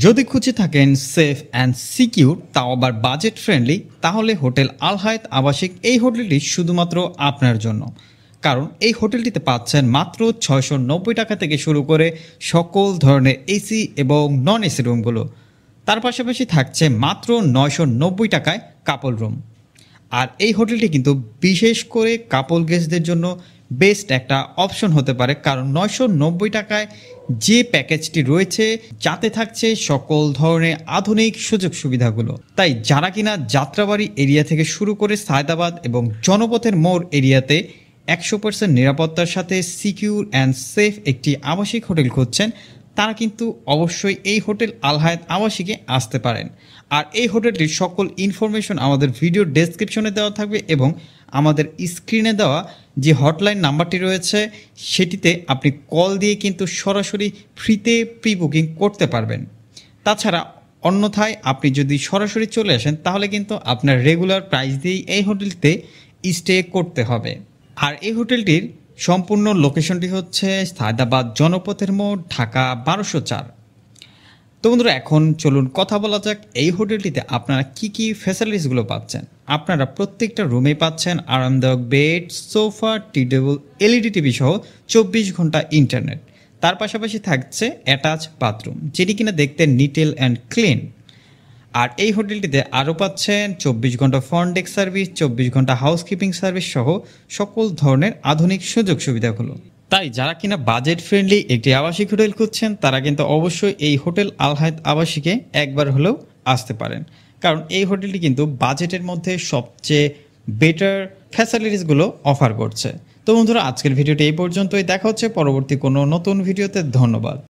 যদি খুঁজে থাকেন সেফ অ্যান্ড সিকিউর তাও আবার বাজেট ফ্রেন্ডলি, তাহলে হোটেল আল হায়াত আবাসিক এই হোটেলটি শুধুমাত্র আপনার জন্য। কারণ এই হোটেলটিতে পাচ্ছেন মাত্র 690 টাকা থেকে শুরু করে সকল ধরনের এসি এবং নন এসি রুমগুলো। তার পাশাপাশি থাকছে মাত্র 990 টাকায় কাপল রুম। আর এই হোটেলটি কিন্তু বিশেষ করে কাপল গেস্টদের জন্য বেস্ট একটা অপশন হতে পারে, কারণ 990 টাকায় যে প্যাকেজটি রয়েছে যাতে থাকছে সকল ধরনের আধুনিক সুযোগ সুবিধাগুলো। তাই যারা কিনা যাত্রাবাড়ি এরিয়া থেকে শুরু করে সায়দাবাদ এবং জনপথের মোড় এরিয়াতে 100% নিরাপত্তার সাথে সিকিউর অ্যান্ড সেফ একটি আবাসিক হোটেল খুঁজছেন, তারা কিন্তু অবশ্যই এই হোটেল আল হায়াত আবাসিকে আসতে পারেন। আর এই হোটেলটির সকল ইনফরমেশন আমাদের ভিডিও ডেসক্রিপশনে দেওয়া থাকবে এবং আমাদের স্ক্রিনে দেওয়া যে হটলাইন নাম্বারটি রয়েছে সেটিতে আপনি কল দিয়ে কিন্তু সরাসরি ফ্রিতে প্রি বুকিং করতে পারবেন। তাছাড়া অন্যথায় আপনি যদি সরাসরি চলে আসেন তাহলে কিন্তু আপনার রেগুলার প্রাইস দিয়েই এই হোটেলটিতে স্টে করতে হবে। আর এই হোটেলটির সম্পূর্ণ লোকেশনটি হচ্ছে সায়দাবাদ জনপথের মোড়, ঢাকা 1204। তো বন্ধুরা, এখন চলুন কথা বলা যাক এই হোটেলটিতে আপনারা কি কি ফ্যাসিলিটিসগুলো পাচ্ছেন। আপনারা প্রত্যেকটা রুমে পাচ্ছেন আরামদায়ক বেড, সোফা, টি টেবিল, এলইডি টিভি সহ 24 ঘন্টা ইন্টারনেট। তার পাশাপাশি থাকছে অ্যাটাচ বাথরুম, যেটি কিনা দেখতে নিটেল অ্যান্ড ক্লিন। আর এই হোটেলটিতে আরও পাচ্ছেন 24 ঘন্টা ফ্রন্ট ডেস্ক সার্ভিস, 24 ঘন্টা হাউসকিপিং সার্ভিস সহ সকল ধরনের আধুনিক সুযোগ সুবিধাগুলো। তাই যারা কিনা বাজেট ফ্রেন্ডলি একটি আবাসিক হোটেল খুঁজছেন তারা কিন্তু অবশ্যই এই হোটেল আল হায়াত আবাসিকে একবার হলেও আসতে পারেন, কারণ এই হোটেলটি কিন্তু বাজেটের মধ্যে সবচেয়ে বেটার ফ্যাসিলিটিসগুলো অফার করছে। তো বন্ধুরা, আজকের ভিডিওটি এই পর্যন্তই। দেখা হচ্ছে পরবর্তী কোনো নতুন ভিডিওতে। ধন্যবাদ।